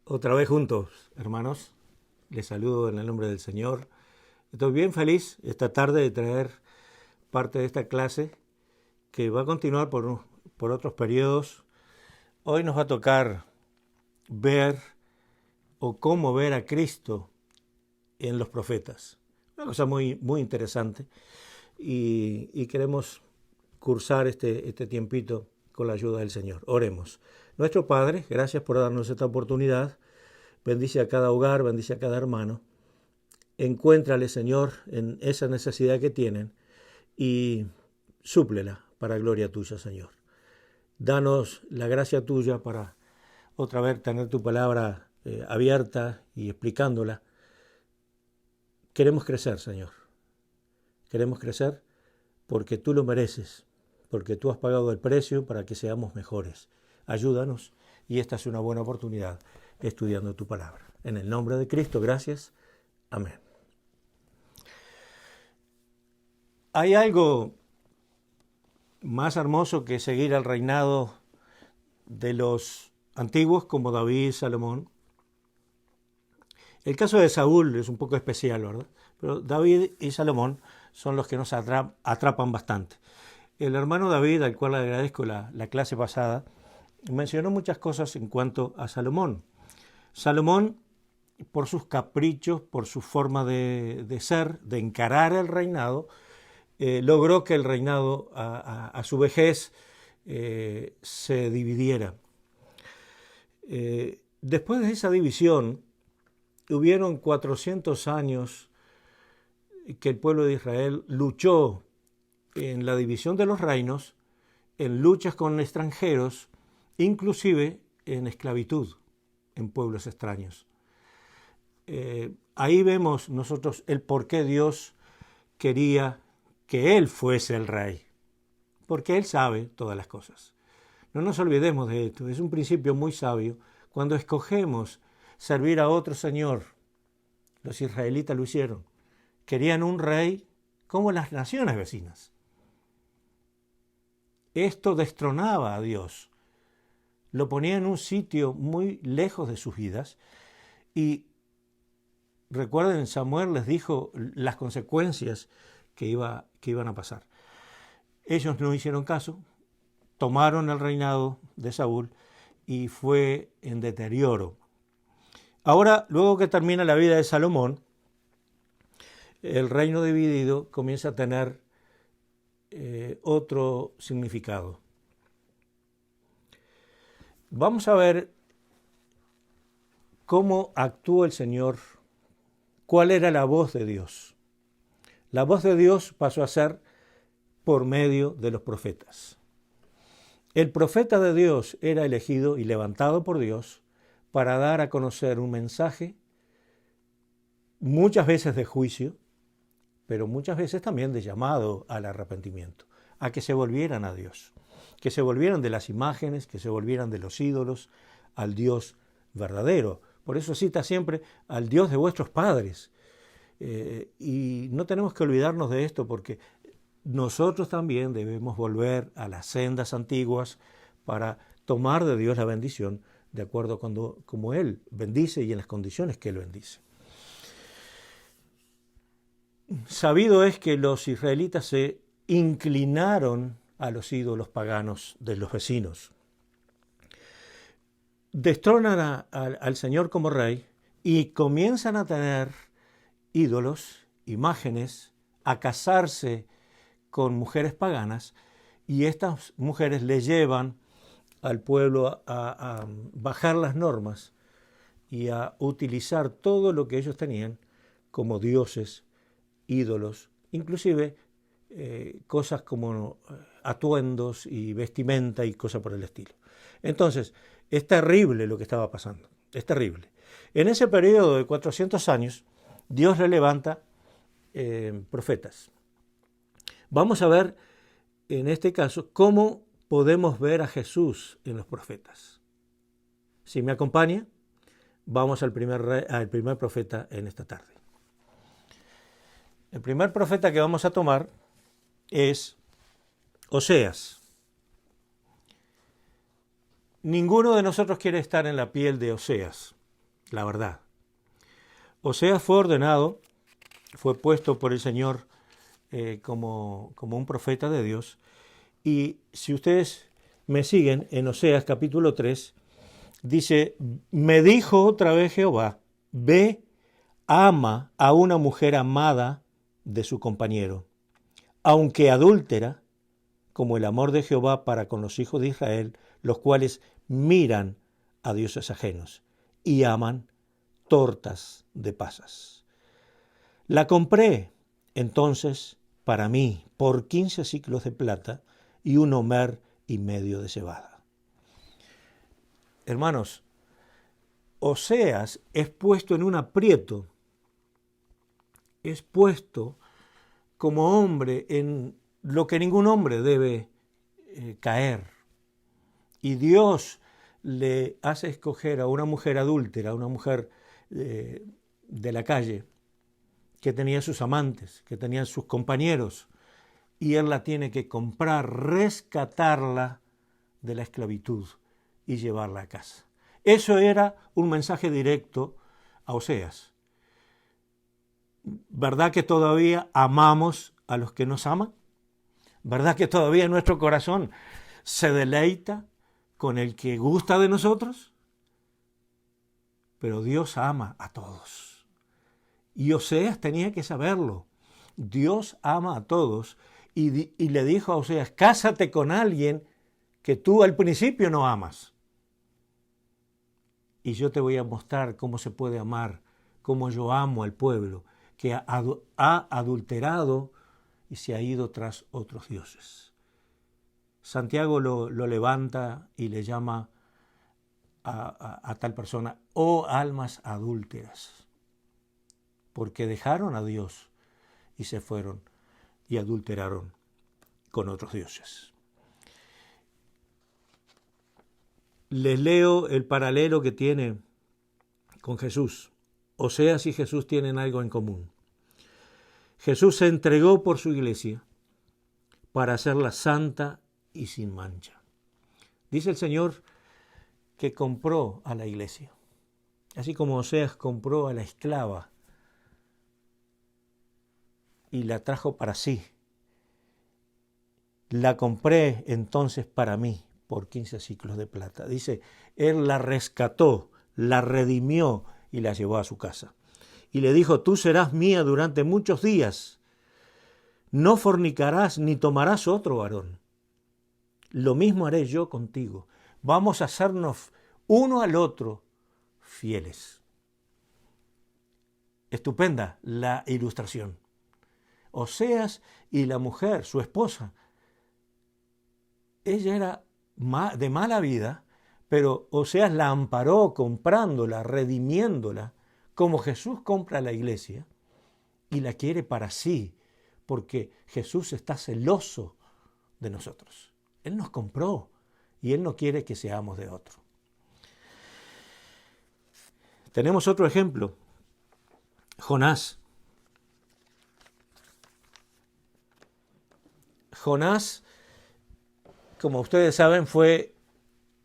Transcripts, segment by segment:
Otra vez juntos, hermanos. Les saludo en el nombre del Señor. Estoy bien feliz esta tarde de traer parte de esta clase que va a continuar por otros periodos. Hoy nos va a tocar ver o cómo ver a Cristo en los profetas. Una cosa muy interesante y queremos cursar este tiempito con la ayuda del Señor. Oremos. Nuestro Padre, gracias por darnos esta oportunidad. Bendice a cada hogar, bendice a cada hermano. Encuéntrale, Señor, en esa necesidad que tienen y súplela para gloria tuya, Señor. Danos la gracia tuya para otra vez tener tu palabra abierta y explicándola. Queremos crecer, Señor. Queremos crecer porque tú lo mereces, porque tú has pagado el precio para que seamos mejores. Ayúdanos y esta es una buena oportunidad estudiando tu palabra. En el nombre de Cristo, gracias. Amén. ¿Hay algo más hermoso que seguir el reinado de los antiguos como David y Salomón? El caso de Saúl es un poco especial, ¿verdad? Pero David y Salomón son los que nos atrapan bastante. El hermano David, al cual le agradezco la clase pasada, mencionó muchas cosas en cuanto a Salomón. Salomón, por sus caprichos, por su forma de ser, de encarar el reinado, logró que el reinado a su vejez se dividiera. Después de esa división, hubieron 400 años que el pueblo de Israel luchó en la división de los reinos, en luchas con extranjeros, inclusive en esclavitud, en pueblos extraños. Ahí vemos nosotros el por qué Dios quería que Él fuese el rey, porque Él sabe todas las cosas. No nos olvidemos de esto, es un principio muy sabio. Cuando escogemos servir a otro Señor, los israelitas lo hicieron. Querían un rey como las naciones vecinas. Esto destronaba a Dios, lo ponía en un sitio muy lejos de sus vidas y recuerden, Samuel les dijo las consecuencias que iban a pasar. Ellos no hicieron caso, tomaron el reinado de Saúl y fue en deterioro. Ahora, luego que termina la vida de Salomón, el reino dividido comienza a tener otro significado. Vamos a ver cómo actuó el Señor, cuál era la voz de Dios. La voz de Dios pasó a ser por medio de los profetas. El profeta de Dios era elegido y levantado por Dios para dar a conocer un mensaje, muchas veces de juicio, pero muchas veces también de llamado al arrepentimiento, a que se volvieran a Dios, que se volvieran de las imágenes, que se volvieran de los ídolos, al Dios verdadero. Por eso cita siempre al Dios de vuestros padres. Y no tenemos que olvidarnos de esto porque nosotros también debemos volver a las sendas antiguas para tomar de Dios la bendición de acuerdo como Él bendice y en las condiciones que Él bendice. Sabido es que los israelitas se inclinaron a los ídolos paganos de los vecinos. Destronan al Señor como rey y comienzan a tener ídolos, imágenes, a casarse con mujeres paganas y estas mujeres le llevan al pueblo a bajar las normas y a utilizar todo lo que ellos tenían como dioses, ídolos, inclusive cosas como atuendos y vestimenta y cosas por el estilo. Entonces, es terrible lo que estaba pasando, es terrible. En ese periodo de 400 años, Dios le levanta profetas. Vamos a ver, en este caso, cómo podemos ver a Jesús en los profetas. Si me acompaña, vamos al primer profeta en esta tarde. El primer profeta que vamos a tomar es Oseas. Ninguno de nosotros quiere estar en la piel de Oseas. la verdad. Oseas fue ordenado, fue puesto por el Señor como un profeta de Dios. Y si ustedes me siguen en Oseas capítulo 3, dice, me dijo otra vez Jehová, ve, ama a una mujer amada de su compañero, aunque adúltera, como el amor de Jehová para con los hijos de Israel, los cuales miran a dioses ajenos y aman tortas de pasas. La compré entonces para mí por 15 siclos de plata y 1 homer y medio de cebada. Hermanos, Oseas es puesto en un aprieto, es puesto como hombre en lo que ningún hombre debe caer. Y Dios le hace escoger a una mujer adúltera, a una mujer de la calle, que tenía sus amantes, que tenía sus compañeros, y él la tiene que comprar, rescatarla de la esclavitud y llevarla a casa. Eso era un mensaje directo a Oseas. ¿Verdad que todavía amamos a los que nos aman? ¿Verdad que todavía nuestro corazón se deleita con el que gusta de nosotros? Pero Dios ama a todos. Y Oseas tenía que saberlo. Dios ama a todos. Y le dijo a Oseas, cásate con alguien que tú al principio no amas. Y yo te voy a mostrar cómo se puede amar, cómo yo amo al pueblo que ha adulterado y se ha ido tras otros dioses. Santiago lo levanta y le llama a tal persona, oh almas adúlteras, porque dejaron a Dios y se fueron y adulteraron con otros dioses. Les leo el paralelo que tiene con Jesús. Oseas y Jesús tienen algo en común. Jesús se entregó por su iglesia para hacerla santa y sin mancha. Dice el Señor que compró a la iglesia, así como Oseas compró a la esclava y la trajo para sí. La compré entonces para mí por 15 siclos de plata. Dice, él la rescató, la redimió y la llevó a su casa. Y le dijo, tú serás mía durante muchos días. No fornicarás ni tomarás otro varón. Lo mismo haré yo contigo. Vamos a hacernos uno al otro fieles. Estupenda la ilustración. Oseas y la mujer, su esposa, ella era de mala vida, pero Oseas la amparó comprándola, redimiéndola, como Jesús compra la iglesia y la quiere para sí, porque Jesús está celoso de nosotros. Él nos compró y Él no quiere que seamos de otro. Tenemos otro ejemplo, Jonás. Jonás, como ustedes saben, fue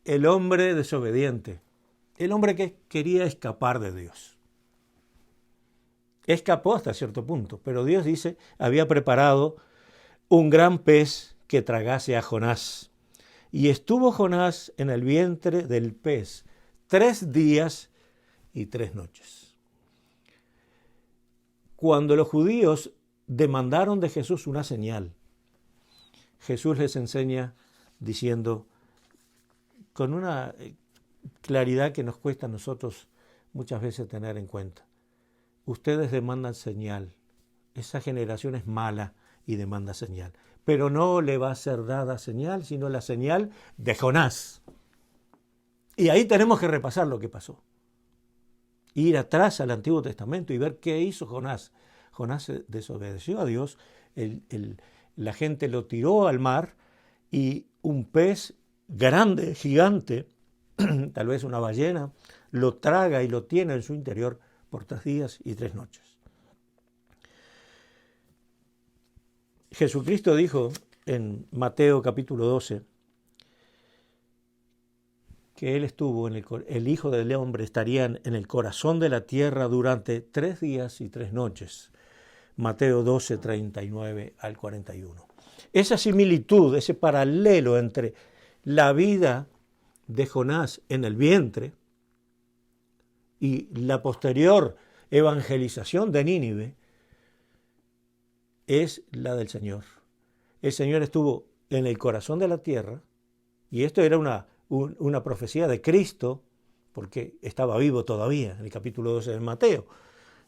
el hombre desobediente, el hombre que quería escapar de Dios. Escapó hasta cierto punto, pero Dios dice, había preparado un gran pez que tragase a Jonás. Y estuvo Jonás en el vientre del pez 3 días y 3 noches. Cuando los judíos demandaron de Jesús una señal, Jesús les enseña diciendo, con una claridad que nos cuesta a nosotros muchas veces tener en cuenta, ustedes demandan señal, esa generación es mala y demanda señal, pero no le va a ser dada señal, sino la señal de Jonás. Y ahí tenemos que repasar lo que pasó. Ir atrás al Antiguo Testamento y ver qué hizo Jonás. Jonás desobedeció a Dios, la gente lo tiró al mar y un pez grande, gigante, tal vez una ballena, lo traga y lo tiene en su interior por 3 días y 3 noches. Jesucristo dijo en Mateo capítulo 12 que él estuvo, el Hijo del Hombre estaría en el corazón de la tierra durante 3 días y 3 noches. Mateo 12, 39 al 41. Esa similitud, ese paralelo entre la vida de Jonás en el vientre y la posterior evangelización de Nínive es la del Señor. El Señor estuvo en el corazón de la tierra, y esto era una profecía de Cristo, porque estaba vivo todavía, en el capítulo 12 de Mateo.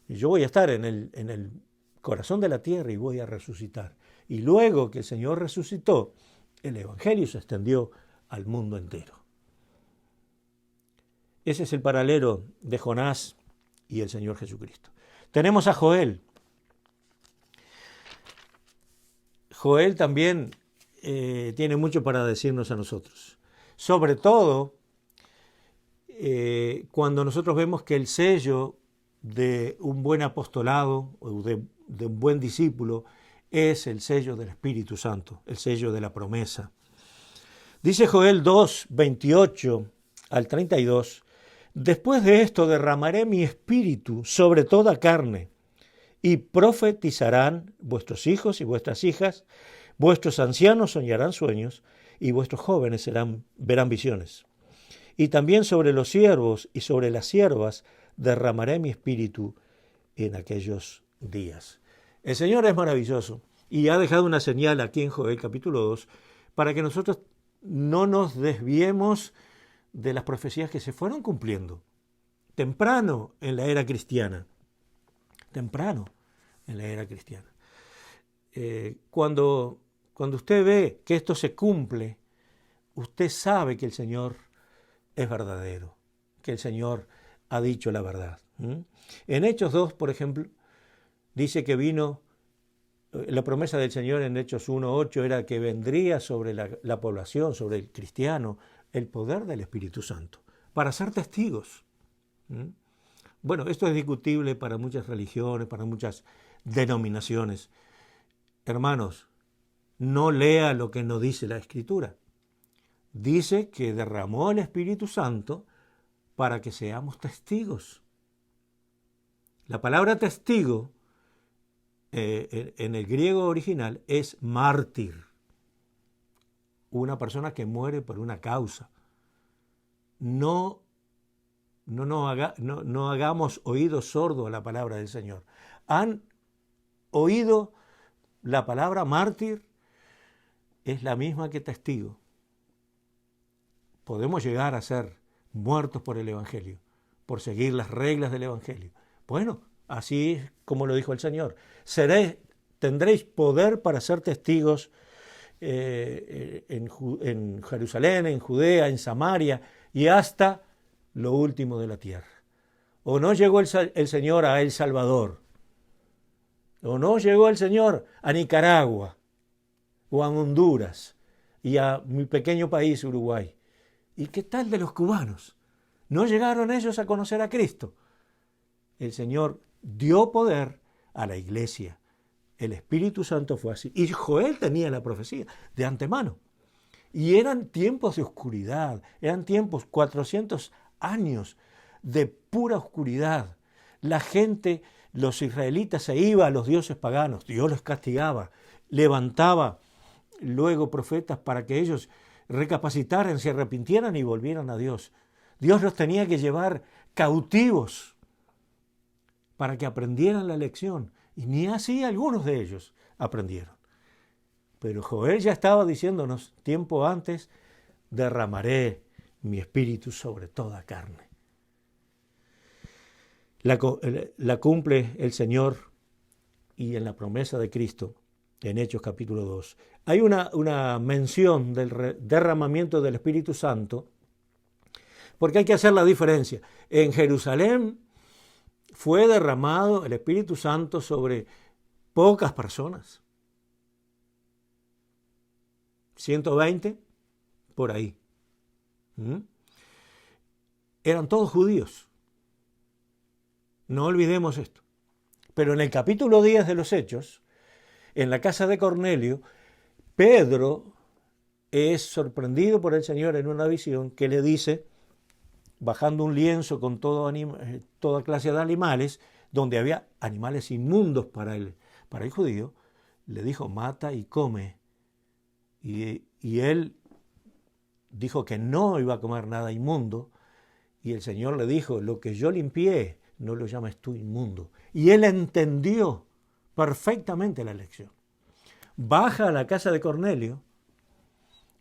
Y yo voy a estar en el corazón de la tierra y voy a resucitar. Y luego que el Señor resucitó, el Evangelio se extendió al mundo entero. Ese es el paralelo de Jonás y el Señor Jesucristo. Tenemos a Joel. Joel también tiene mucho para decirnos a nosotros. Sobre todo cuando nosotros vemos que el sello de un buen apostolado o de un buen discípulo es el sello del Espíritu Santo, el sello de la promesa. Dice Joel 2, 28 al 32, después de esto derramaré mi espíritu sobre toda carne, y profetizarán vuestros hijos y vuestras hijas, vuestros ancianos soñarán sueños, y vuestros jóvenes verán visiones. Y también sobre los siervos y sobre las siervas derramaré mi espíritu en aquellos días. El Señor es maravilloso y ha dejado una señal aquí en Joel capítulo 2 para que nosotros no nos desviemos de las profecías que se fueron cumpliendo temprano en la era cristiana. Temprano en la era cristiana. Cuando usted ve que esto se cumple, usted sabe que el Señor es verdadero, que el Señor ha dicho la verdad. En Hechos 2, por ejemplo, dice que vino, la promesa del Señor en Hechos 1:8 era que vendría sobre la población, sobre el cristiano, el poder del Espíritu Santo, para ser testigos. Bueno, esto es discutible para muchas religiones, para muchas denominaciones. Hermanos, no lea lo que no dice la Escritura. Dice que derramó el Espíritu Santo para que seamos testigos. La palabra testigo en el griego original es mártir, una persona que muere por una causa. No hagamos oídos sordos a la palabra del Señor. ¿Han oído la palabra mártir? Es la misma que testigo. Podemos llegar a ser muertos por el Evangelio, por seguir las reglas del Evangelio. Bueno, así es como lo dijo el Señor. Tendréis poder para ser testigos en Jerusalén, en Judea, en Samaria y hasta lo último de la tierra. O no llegó el Señor a El Salvador, o no llegó el Señor a Nicaragua, o a Honduras, y a mi pequeño país, Uruguay. ¿Y qué tal de los cubanos? ¿No llegaron ellos a conocer a Cristo? El Señor dio poder a la iglesia. El Espíritu Santo fue así. Y Joel tenía la profecía de antemano. Y eran tiempos de oscuridad, eran tiempos, 400 años de pura oscuridad. La gente, los israelitas, se iban a los dioses paganos. Dios los castigaba, levantaba luego profetas para que ellos recapacitaran, se arrepintieran y volvieran a Dios. Dios los tenía que llevar cautivos para que aprendieran la lección. Y ni así algunos de ellos aprendieron. Pero Joel ya estaba diciéndonos tiempo antes, derramaré mi espíritu sobre toda carne. La cumple el Señor y en la promesa de Cristo en Hechos capítulo 2. Hay una mención del derramamiento del Espíritu Santo, porque hay que hacer la diferencia. En Jerusalén fue derramado el Espíritu Santo sobre pocas personas. 120, por ahí. Eran todos judíos. No olvidemos esto. Pero en el capítulo 10 de los Hechos, en la casa de Cornelio, Pedro es sorprendido por el Señor en una visión que le dice bajando un lienzo con toda clase de animales, donde había animales inmundos para el judío, le dijo, mata y come. Y él dijo que no iba a comer nada inmundo, y el Señor le dijo, lo que yo limpié, no lo llames tú inmundo. Y él entendió perfectamente la lección. Baja a la casa de Cornelio,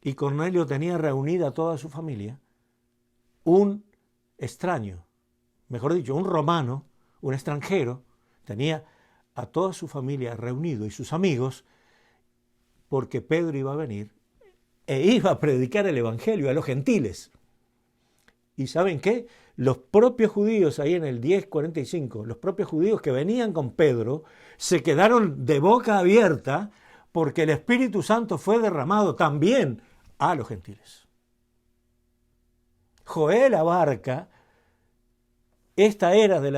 y Cornelio tenía reunida a toda su familia, un extraño, mejor dicho, un romano, un extranjero, tenía a toda su familia reunido y sus amigos, porque Pedro iba a venir e iba a predicar el evangelio a los gentiles. ¿Y saben qué? Los propios judíos, ahí en el 10:45, los propios judíos que venían con Pedro, se quedaron de boca abierta porque el Espíritu Santo fue derramado también a los gentiles. Joel abarca esta era de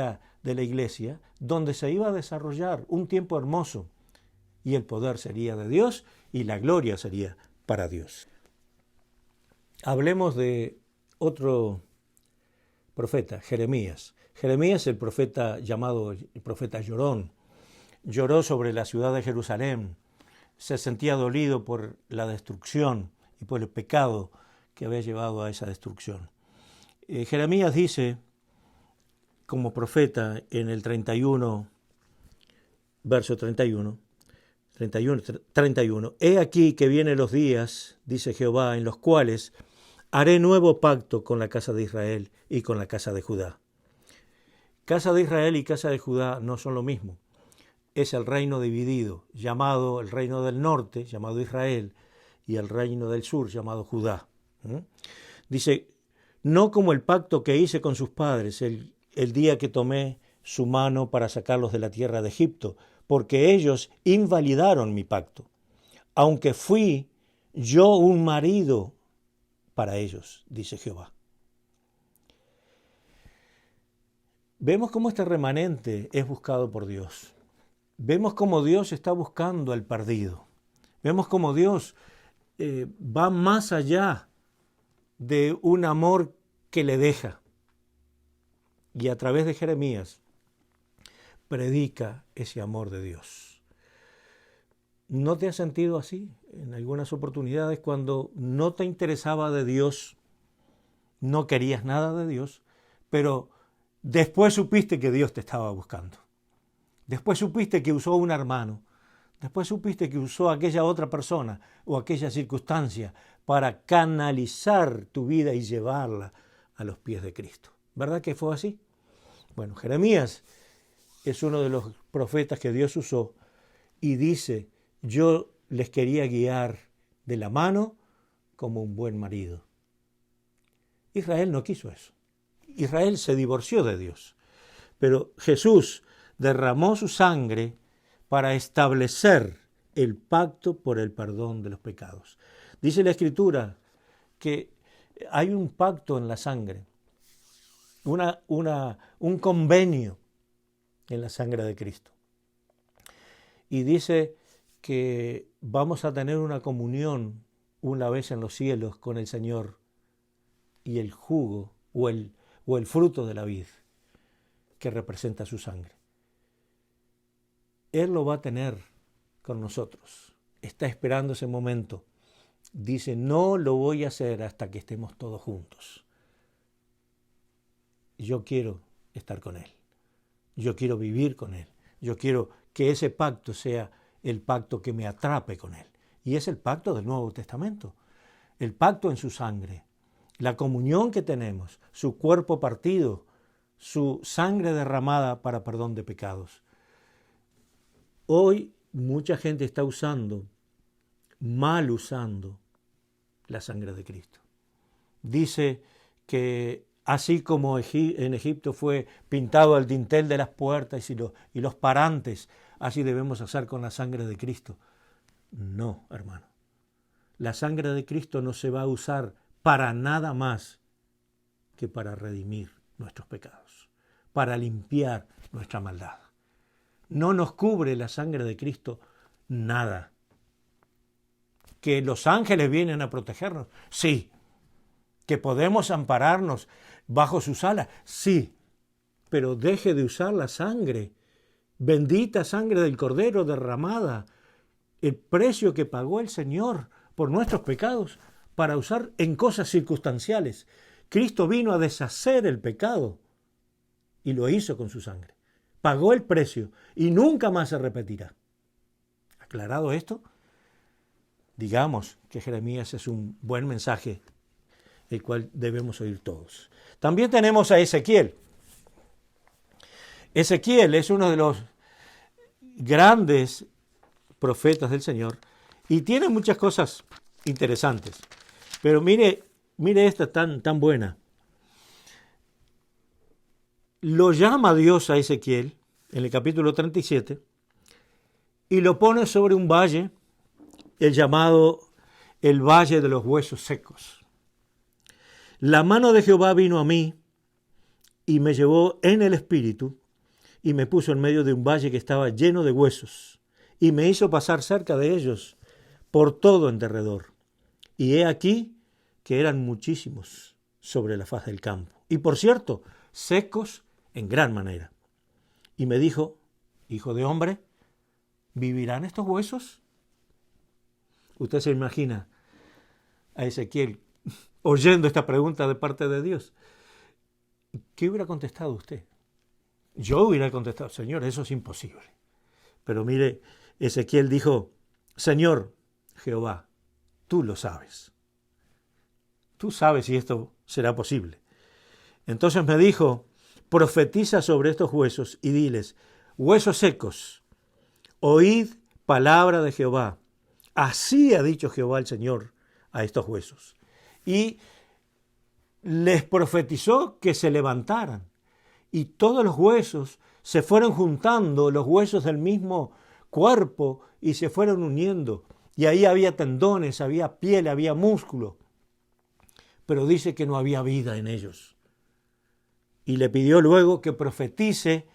la iglesia donde se iba a desarrollar un tiempo hermoso y el poder sería de Dios y la gloria sería para Dios. Hablemos de otro profeta, Jeremías. Jeremías, el profeta llamado el profeta llorón, lloró sobre la ciudad de Jerusalén, se sentía dolido por la destrucción y por el pecado que había llevado a esa destrucción. Jeremías dice, como profeta, en el 31, verso 31, he aquí que vienen los días, dice Jehová, en los cuales haré nuevo pacto con la casa de Israel y con la casa de Judá. Casa de Israel y casa de Judá no son lo mismo. Es el reino dividido, llamado el reino del norte, llamado Israel, y el reino del sur, llamado Judá. Dice, no como el pacto que hice con sus padres el día que tomé su mano para sacarlos de la tierra de Egipto, porque ellos invalidaron mi pacto, aunque fui yo un marido para ellos, dice Jehová. Vemos cómo este remanente es buscado por Dios. Vemos cómo Dios está buscando al perdido. Vemos cómo Dios va más allá de un amor que le deja. Y a través de Jeremías predica ese amor de Dios. ¿No te has sentido así en algunas oportunidades cuando no te interesaba de Dios, no querías nada de Dios, pero después supiste que Dios te estaba buscando? Después supiste que usó un hermano, después supiste que usó aquella otra persona o aquella circunstancia para canalizar tu vida y llevarla a los pies de Cristo. ¿Verdad que fue así? Bueno, Jeremías es uno de los profetas que Dios usó y dice, yo les quería guiar de la mano como un buen marido. Israel no quiso eso. Israel se divorció de Dios. Pero Jesús derramó su sangre para establecer el pacto por el perdón de los pecados. Dice la Escritura que hay un pacto en la sangre, un convenio en la sangre de Cristo. Y dice que vamos a tener una comunión una vez en los cielos con el Señor y el jugo o el fruto de la vid que representa su sangre. Él lo va a tener con nosotros. Está esperando ese momento. Dice, no lo voy a hacer hasta que estemos todos juntos. Yo quiero estar con Él. Yo quiero vivir con Él. Yo quiero que ese pacto sea el pacto que me atrape con Él. Y es el pacto del Nuevo Testamento. El pacto en su sangre. La comunión que tenemos. Su cuerpo partido. Su sangre derramada para perdón de pecados. Hoy mucha gente está mal usando la sangre de Cristo. Dice que así como en Egipto fue pintado el dintel de las puertas y los parantes, así debemos hacer con la sangre de Cristo. No, hermano. La sangre de Cristo no se va a usar para nada más que para redimir nuestros pecados, para limpiar nuestra maldad. No nos cubre la sangre de Cristo nada. ¿Que los ángeles vienen a protegernos? Sí. ¿Que podemos ampararnos bajo sus alas. Sí, pero deje de usar la sangre, bendita sangre del Cordero derramada, el precio que pagó el Señor por nuestros pecados, para usar en cosas circunstanciales. Cristo vino a deshacer el pecado y lo hizo con su sangre. Pagó el precio y nunca más se repetirá. Aclarado esto, digamos que Jeremías es un buen mensaje, el cual debemos oír todos. También tenemos a Ezequiel. Ezequiel es uno de los grandes profetas del Señor y tiene muchas cosas interesantes. Pero mire esta tan buena. Lo llama Dios a Ezequiel en el capítulo 37 y lo pone sobre un valle, el llamado el Valle de los Huesos Secos. La mano de Jehová vino a mí y me llevó en el espíritu y me puso en medio de un valle que estaba lleno de huesos y me hizo pasar cerca de ellos por todo en derredor. Y he aquí que eran muchísimos sobre la faz del campo. Y por cierto, secos en gran manera. Y me dijo, hijo de hombre, ¿vivirán estos huesos? Usted se imagina a Ezequiel oyendo esta pregunta de parte de Dios. ¿Qué hubiera contestado usted? Yo hubiera contestado, Señor, eso es imposible. Pero mire, Ezequiel dijo, Señor Jehová, tú lo sabes. Tú sabes si esto será posible. Entonces me dijo, profetiza sobre estos huesos y diles, huesos secos, oíd palabra de Jehová. Así ha dicho Jehová el Señor a estos huesos. Y les profetizó que se levantaran. Y todos los huesos se fueron juntando, los huesos del mismo cuerpo, y se fueron uniendo. Y ahí había tendones, había piel, había músculo. Pero dice que no había vida en ellos. Y le pidió luego que profetice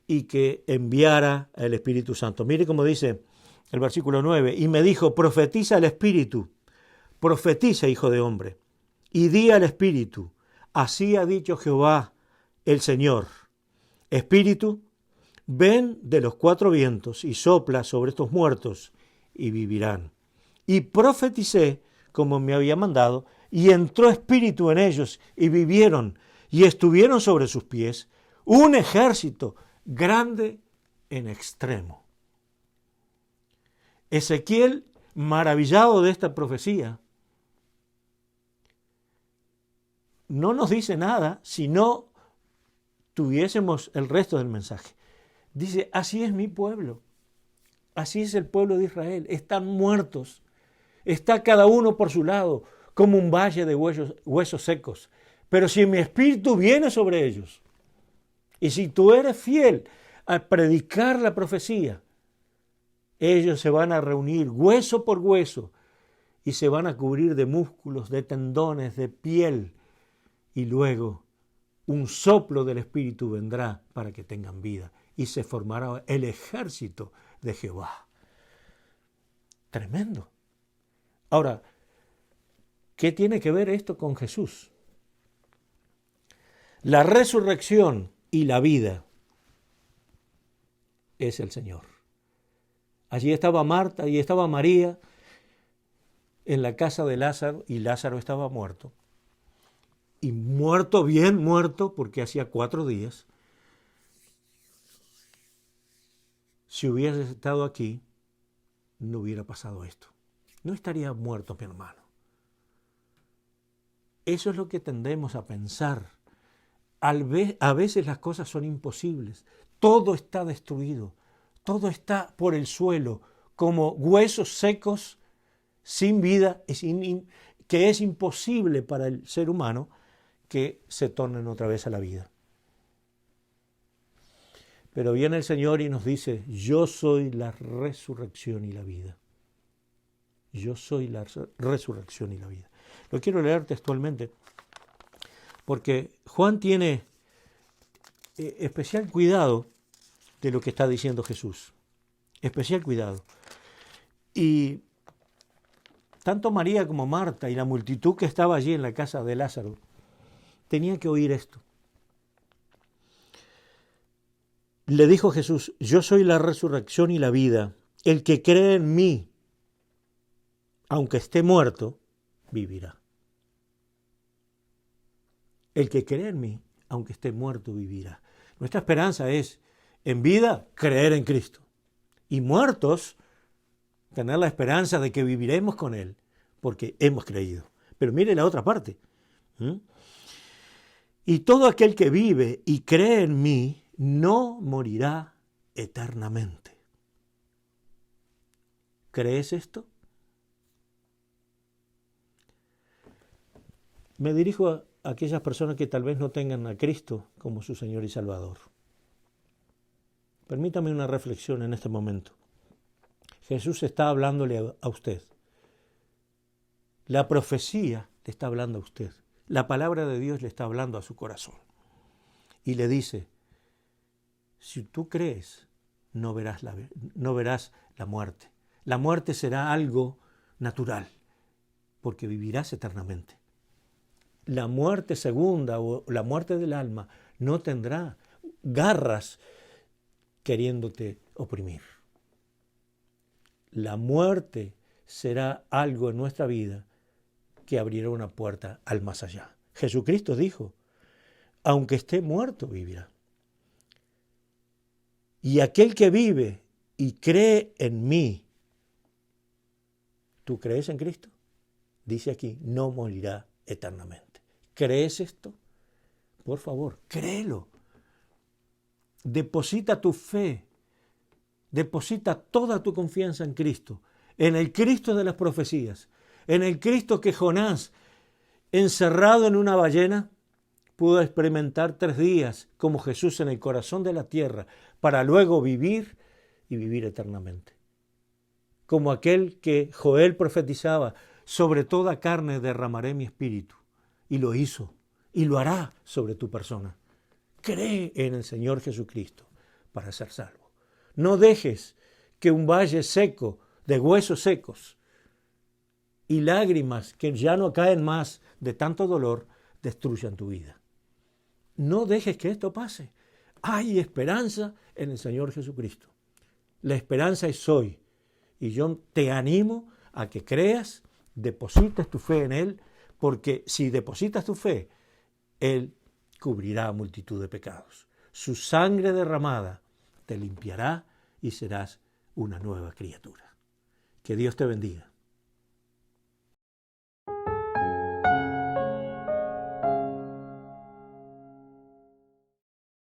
y que enviara al Espíritu Santo. Mire cómo dice el versículo 9. Y me dijo, profetiza al Espíritu, profetiza, hijo de hombre, y di al Espíritu, así ha dicho Jehová el Señor. Espíritu, ven de los cuatro vientos y sopla sobre estos muertos y vivirán. Y profeticé como me había mandado, y entró espíritu en ellos, y vivieron, y estuvieron sobre sus pies, un ejército grande en extremo. Ezequiel, maravillado de esta profecía, no nos dice nada si no tuviésemos el resto del mensaje. Dice, así es mi pueblo, así es el pueblo de Israel, están muertos. Está cada uno por su lado, como un valle de huesos secos. Pero si mi espíritu viene sobre ellos, y si tú eres fiel a predicar la profecía, ellos se van a reunir hueso por hueso y se van a cubrir de músculos, de tendones, de piel. Y luego un soplo del espíritu vendrá para que tengan vida y se formará el ejército de Jehová. Tremendo. Ahora, ¿qué tiene que ver esto con Jesús? La resurrección y la vida es el Señor. Allí estaba Marta y estaba María en la casa de Lázaro y Lázaro estaba muerto. Y muerto, bien muerto, porque hacía 4 días. Si hubieses estado aquí, no hubiera pasado esto. No estaría muerto mi hermano. Eso es lo que tendemos a pensar. A veces las cosas son imposibles. Todo está destruido. Todo está por el suelo, como huesos secos, sin vida, que es imposible para el ser humano que se tornen otra vez a la vida. Pero viene el Señor y nos dice, yo soy la resurrección y la vida. Yo soy la resurrección y la vida. Lo quiero leer textualmente, porque Juan tiene especial cuidado de lo que está diciendo Jesús. Especial cuidado. Y tanto María como Marta y la multitud que estaba allí en la casa de Lázaro tenía que oír esto. Le dijo Jesús, yo soy la resurrección y la vida. El que cree en mí, aunque esté muerto, vivirá. El que cree en mí, aunque esté muerto, vivirá. Nuestra esperanza es, en vida, creer en Cristo. Y muertos, tener la esperanza de que viviremos con Él, porque hemos creído. Pero mire la otra parte. Y todo aquel que vive y cree en mí, no morirá eternamente. ¿Crees esto? Me dirijo a aquellas personas que tal vez no tengan a Cristo como su Señor y Salvador. Permítame una reflexión en este momento. Jesús está hablándole a usted. La profecía le está hablando a usted. La palabra de Dios le está hablando a su corazón. Y le dice, si tú crees, no verás la muerte. La muerte será algo natural, porque vivirás eternamente. La muerte segunda o la muerte del alma no tendrá garras queriéndote oprimir. La muerte será algo en nuestra vida que abrirá una puerta al más allá. Jesucristo dijo, aunque esté muerto, vivirá. Y aquel que vive y cree en mí, ¿tú crees en Cristo? Dice aquí, no morirá eternamente. ¿Crees esto? Por favor, créelo. Deposita tu fe, deposita toda tu confianza en Cristo, en el Cristo de las profecías, en el Cristo que Jonás, encerrado en una ballena, pudo experimentar 3 días como Jesús en el corazón de la tierra, para luego vivir y vivir eternamente. Como aquel que Joel profetizaba, sobre toda carne derramaré mi espíritu. Y lo hizo, y lo hará sobre tu persona. Cree en el Señor Jesucristo para ser salvo. No dejes que un valle seco, de huesos secos, y lágrimas que ya no caen más de tanto dolor, destruyan tu vida. No dejes que esto pase. Hay esperanza en el Señor Jesucristo. La esperanza es hoy. Y yo te animo a que creas, deposites tu fe en Él, porque si depositas tu fe, Él cubrirá multitud de pecados. Su sangre derramada te limpiará y serás una nueva criatura. Que Dios te bendiga.